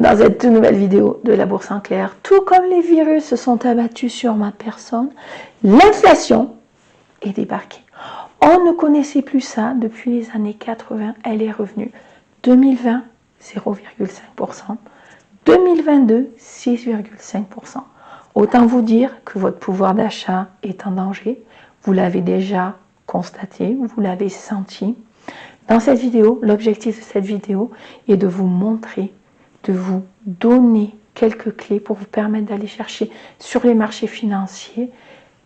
dans cette nouvelle vidéo de la bourse en clair. Tout comme les virus se sont abattus sur ma personne, l'inflation est débarquée. On ne connaissait plus ça depuis les années 80, elle est revenue. 2020, 0,5%. 2022, 6,5%. Autant vous dire que votre pouvoir d'achat est en danger. Vous l'avez déjà constaté, vous l'avez senti. Dans cette vidéo, l'objectif de cette vidéo est de vous montrer, de vous donner quelques clés pour vous permettre d'aller chercher sur les marchés financiers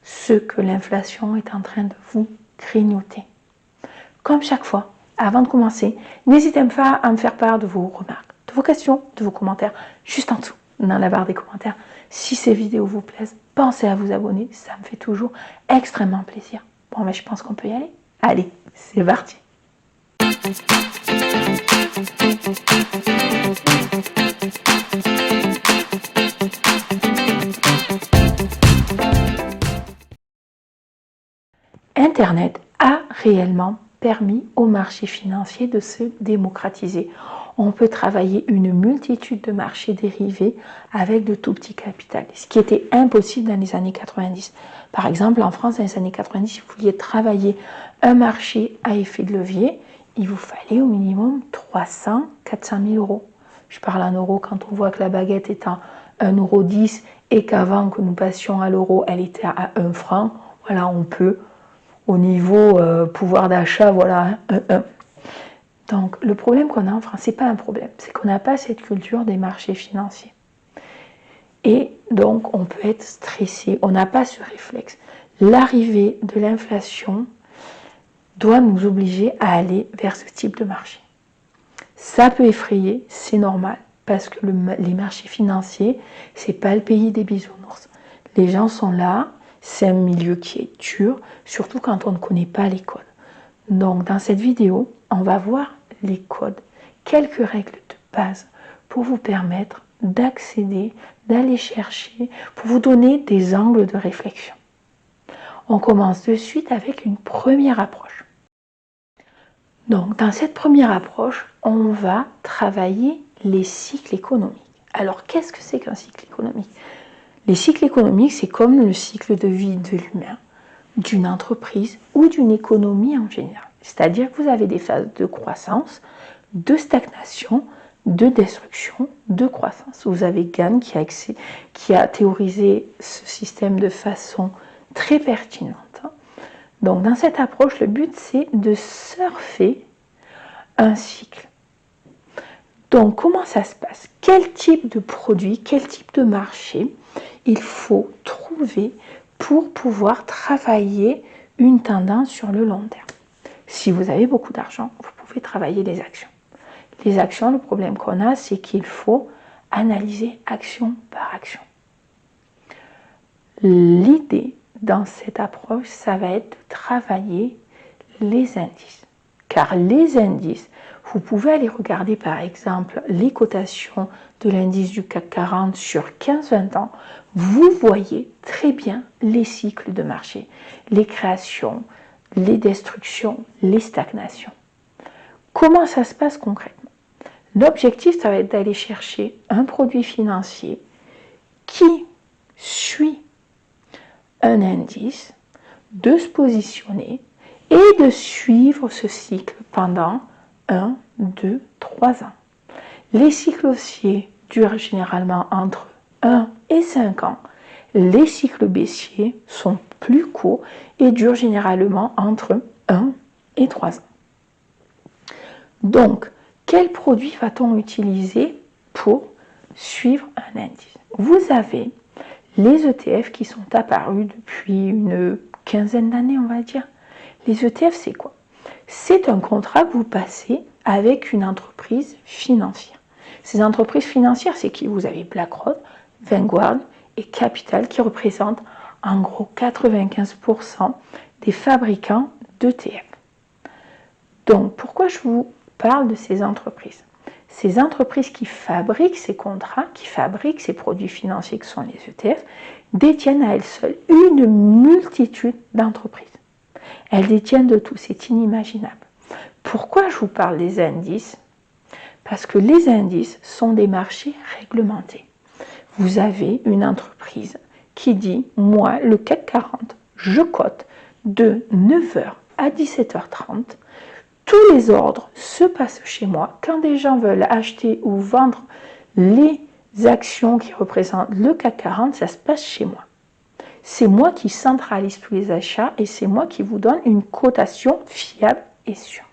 ce que l'inflation est en train de vous grignoter. Comme chaque fois, avant de commencer, n'hésitez pas à me faire part de vos remarques, de vos questions, de vos commentaires, juste en dessous, dans la barre des commentaires. Si ces vidéos vous plaisent, pensez à vous abonner, ça me fait toujours extrêmement plaisir. Bon, mais je pense qu'on peut y aller. Allez, c'est parti. Internet a réellement permis au marché financier de se démocratiser. On peut travailler une multitude de marchés dérivés avec de tout petits capital, ce qui était impossible dans les années 90. Par exemple, en France, dans les années 90, si vous vouliez travailler un marché à effet de levier, il vous fallait au minimum 300 400 000 euros. Je parle en euros quand on voit que la baguette est à 1,10 € et qu'avant que nous passions à l'euro, elle était à 1 franc. Voilà, on peut, au niveau pouvoir d'achat, voilà, 1. Donc, le problème qu'on a en France, ce n'est pas un problème, c'est qu'on n'a pas cette culture des marchés financiers. Et donc, on peut être stressé, on n'a pas ce réflexe. L'arrivée de l'inflation doit nous obliger à aller vers ce type de marché. Ça peut effrayer, c'est normal, parce que les marchés financiers, ce n'est pas le pays des bisounours. Les gens sont là, c'est un milieu qui est dur, surtout quand on ne connaît pas les codes. Donc, dans cette vidéo, on va voir les codes, quelques règles de base pour vous permettre d'accéder, d'aller chercher, pour vous donner des angles de réflexion. On commence de suite avec une première approche. Donc, dans cette première approche, on va travailler les cycles économiques. Alors, qu'est-ce que c'est qu'un cycle économique? Les cycles économiques, c'est comme le cycle de vie de l'humain, d'une entreprise ou d'une économie en général. C'est-à-dire que vous avez des phases de croissance, de stagnation, de destruction, de croissance. Vous avez Gann qui a théorisé ce système de façon très pertinente. Donc dans cette approche, le but c'est de surfer un cycle. Donc comment ça se passe? Quel type de produit, quel type de marché il faut trouver pour pouvoir travailler une tendance sur le long terme? Si vous avez beaucoup d'argent, vous pouvez travailler les actions. Les actions, le problème qu'on a, c'est qu'il faut analyser action par action. L'idée dans cette approche, ça va être de travailler les indices. Car les indices, vous pouvez aller regarder par exemple les cotations de l'indice du CAC 40 sur 15-20 ans. Vous voyez très bien les cycles de marché, les créations, les destructions, les stagnations. Comment ça se passe concrètement? L'objectif, ça va être d'aller chercher un produit financier qui suit un indice, de se positionner et de suivre ce cycle pendant 1, 2, 3 ans. Les cycles haussiers durent généralement entre 1 et 5 ans. Les cycles baissiers sont plus courts et durent généralement entre 1 et 3 ans. Donc, quel produit va-t-on utiliser pour suivre un indice? Vous avez les ETF qui sont apparus depuis une quinzaine d'années, on va dire. Les ETF, c'est quoi? C'est un contrat que vous passez avec une entreprise financière. Ces entreprises financières, c'est qui? Vous avez BlackRock, Vanguard et Capital qui représentent en gros 95% des fabricants d'ETF. Donc, pourquoi je vous parle de ces entreprises? Ces entreprises qui fabriquent ces contrats, qui fabriquent ces produits financiers que sont les ETF, détiennent à elles seules une multitude d'entreprises. Elles détiennent de tout, c'est inimaginable. Pourquoi je vous parle des indices? Parce que les indices sont des marchés réglementés. Vous avez une entreprise qui dit, moi, le CAC 40, je cote de 9 h à 17h30. Tous les ordres se passent chez moi. Quand des gens veulent acheter ou vendre les actions qui représentent le CAC 40, ça se passe chez moi. C'est moi qui centralise tous les achats et c'est moi qui vous donne une cotation fiable et sûre.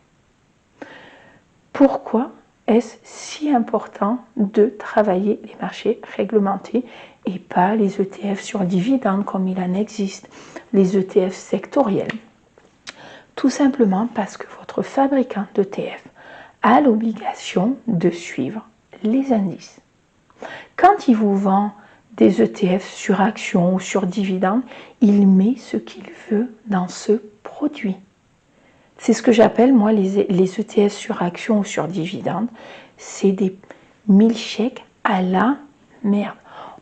Pourquoi est-ce si important de travailler les marchés réglementés et pas les ETF sur dividendes comme il en existe, les ETF sectoriels? Tout simplement parce que votre fabricant d'ETF a l'obligation de suivre les indices. Quand il vous vend des ETF sur action ou sur dividende, il met ce qu'il veut dans ce produit. C'est ce que j'appelle, moi, les ETF sur action ou sur dividende. C'est des milkshakes à la merde.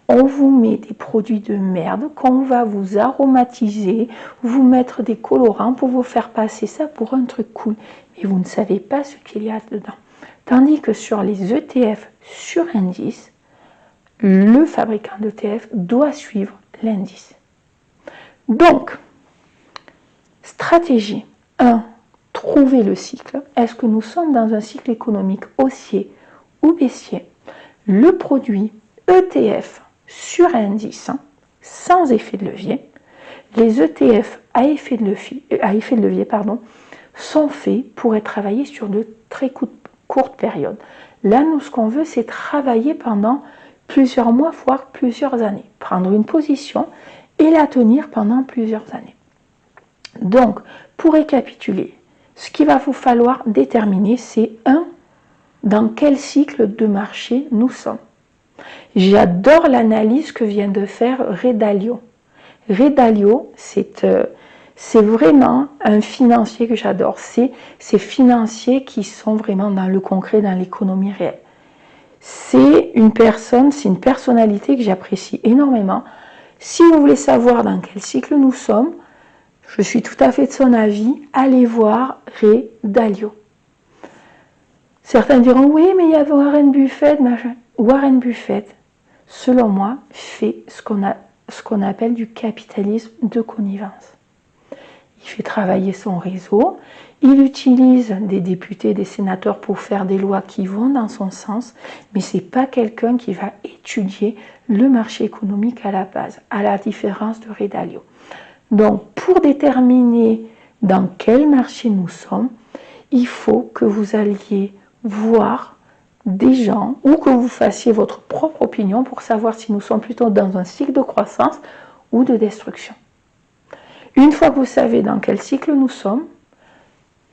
On vous met des produits de merde qu'on va vous aromatiser, vous mettre des colorants pour vous faire passer ça pour un truc cool. Mais vous ne savez pas ce qu'il y a dedans. Tandis que sur les ETF sur indice, le fabricant d'ETF doit suivre l'indice. Donc, stratégie 1, trouver le cycle. Est-ce que nous sommes dans un cycle économique haussier ou baissier? Le produit ETF sur indice, sans effet de levier. Les ETF à effet de levier, sont faits pour être travaillés sur de très courtes périodes. Là, nous, ce qu'on veut, c'est travailler pendant plusieurs mois, voire plusieurs années. Prendre une position et la tenir pendant plusieurs années. Donc, pour récapituler, ce qu'il va vous falloir déterminer, c'est dans quel cycle de marché nous sommes. J'adore l'analyse que vient de faire Ray Dalio. Ray Dalio, c'est vraiment un financier que j'adore. C'est ces financiers qui sont vraiment dans le concret, dans l'économie réelle. C'est une personnalité que j'apprécie énormément. Si vous voulez savoir dans quel cycle nous sommes, je suis tout à fait de son avis, allez voir Ray Dalio. Certains diront, oui, mais il y a Warren Buffett, machin. Warren Buffett, selon moi, fait ce qu'on appelle du capitalisme de connivence. Il fait travailler son réseau, il utilise des députés, des sénateurs pour faire des lois qui vont dans son sens, mais ce n'est pas quelqu'un qui va étudier le marché économique à la base, à la différence de Ray Dalio. Donc, pour déterminer dans quel marché nous sommes, il faut que vous alliez voir des gens ou que vous fassiez votre propre opinion pour savoir si nous sommes plutôt dans un cycle de croissance ou de destruction. Une fois que vous savez dans quel cycle nous sommes,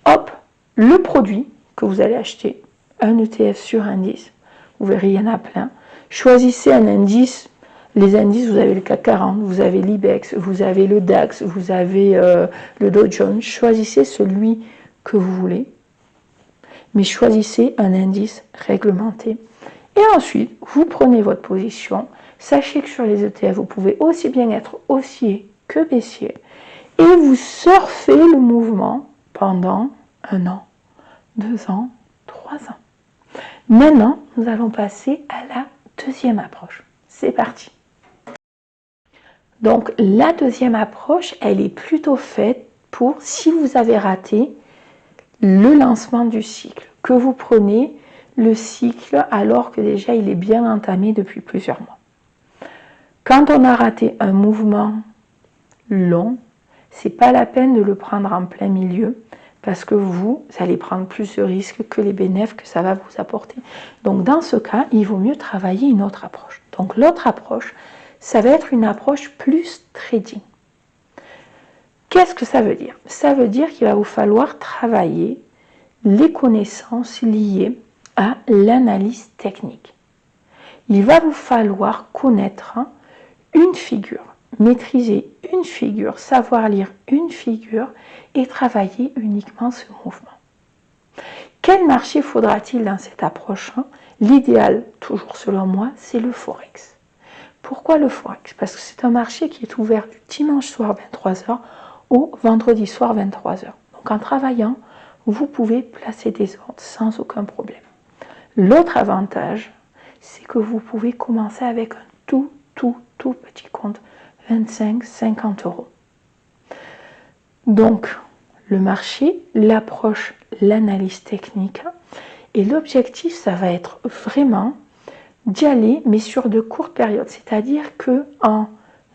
hop, le produit que vous allez acheter, un ETF sur indice, vous verrez, il y en a plein. Choisissez un indice. Les indices, vous avez le CAC 40, vous avez l'IBEX, vous avez le DAX, vous avez le Dow Jones. Choisissez celui que vous voulez, mais choisissez un indice réglementé. Et ensuite, vous prenez votre position. Sachez que sur les ETF, vous pouvez aussi bien être haussier que baissier. Et vous surfez le mouvement pendant 1 an, 2 ans, 3 ans. Maintenant, nous allons passer à la deuxième approche. C'est parti. Donc, la deuxième approche, elle est plutôt faite pour si vous avez raté le lancement du cycle, que vous prenez le cycle alors que déjà il est bien entamé depuis plusieurs mois. Quand on a raté un mouvement long, c'est pas la peine de le prendre en plein milieu parce que vous allez prendre plus de risques que les bénéfices que ça va vous apporter. Donc dans ce cas, il vaut mieux travailler une autre approche. Donc l'autre approche, ça va être une approche plus trading. Qu'est-ce que ça veut dire? Ça veut dire qu'il va vous falloir travailler les connaissances liées à l'analyse technique. Il va vous falloir connaître une figure, maîtriser une figure, savoir lire une figure et travailler uniquement ce mouvement. Quel marché faudra-t-il dans cette approche? L'idéal, toujours selon moi, c'est le Forex. Pourquoi le Forex? Parce que c'est un marché qui est ouvert du dimanche soir 23h au vendredi soir 23h. Donc en travaillant, vous pouvez placer des ordres sans aucun problème. L'autre avantage, c'est que vous pouvez commencer avec un tout petit compte, 25, 50 euros. Donc, le marché, l'approche, l'analyse technique. Et l'objectif, ça va être vraiment d'y aller, mais sur de courtes périodes. C'est-à-dire qu'en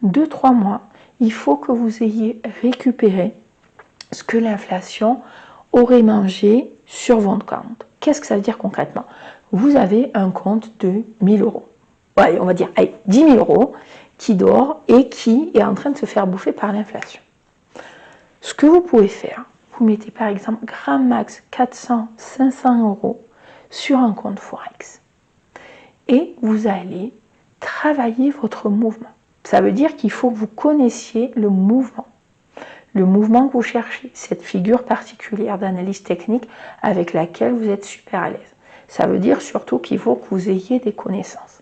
2-3 mois, il faut que vous ayez récupéré ce que l'inflation aurait mangé sur votre compte. Qu'est-ce que ça veut dire concrètement? Vous avez un compte de 1000 euros. Ouais, on va dire, allez, 10 000 euros qui dort et qui est en train de se faire bouffer par l'inflation. Ce que vous pouvez faire, vous mettez par exemple grand max 400, 500 euros sur un compte Forex et vous allez travailler votre mouvement. Ça veut dire qu'il faut que vous connaissiez le mouvement que vous cherchez, cette figure particulière d'analyse technique avec laquelle vous êtes super à l'aise. Ça veut dire surtout qu'il faut que vous ayez des connaissances.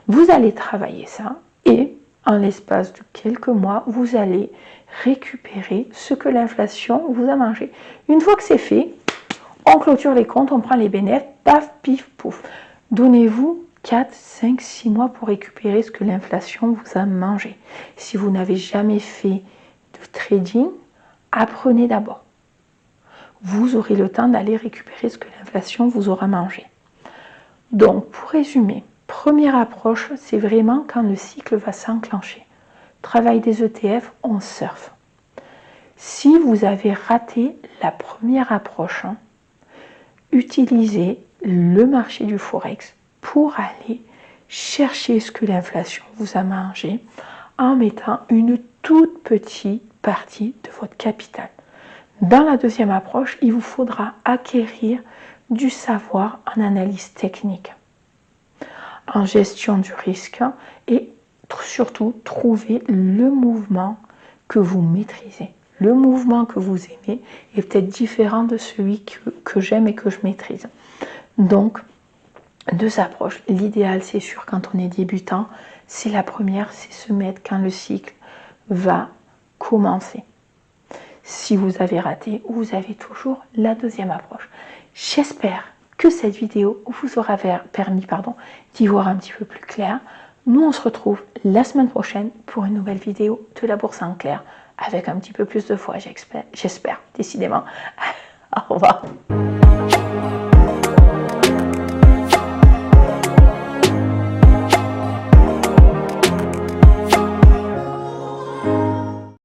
Vous allez travailler ça et en l'espace de quelques mois, vous allez récupérer ce que l'inflation vous a mangé. Une fois que c'est fait, on clôture les comptes, on prend les bénéfices, paf, pif, pouf. Donnez-vous 4, 5, 6 mois pour récupérer ce que l'inflation vous a mangé. Si vous n'avez jamais fait de trading, apprenez d'abord. Vous aurez le temps d'aller récupérer ce que l'inflation vous aura mangé. Donc, pour résumer, première approche, c'est vraiment quand le cycle va s'enclencher. Travail des ETF, on surfe. Si vous avez raté la première approche, utilisez le marché du Forex pour aller chercher ce que l'inflation vous a mangé en mettant une toute petite partie de votre capital. Dans la deuxième approche, il vous faudra acquérir du savoir en analyse technique, en gestion du risque et surtout trouver le mouvement que vous maîtrisez. Le mouvement que vous aimez est peut-être différent de celui que j'aime et que je maîtrise. Donc, deux approches. L'idéal, c'est sûr, quand on est débutant, c'est la première, c'est se mettre quand le cycle va commencer. Si vous avez raté, vous avez toujours la deuxième approche. J'espère que cette vidéo vous aura permis d'y voir un petit peu plus clair. Nous, on se retrouve la semaine prochaine pour une nouvelle vidéo de la Bourse en clair avec un petit peu plus de foi, j'espère, décidément. Au revoir.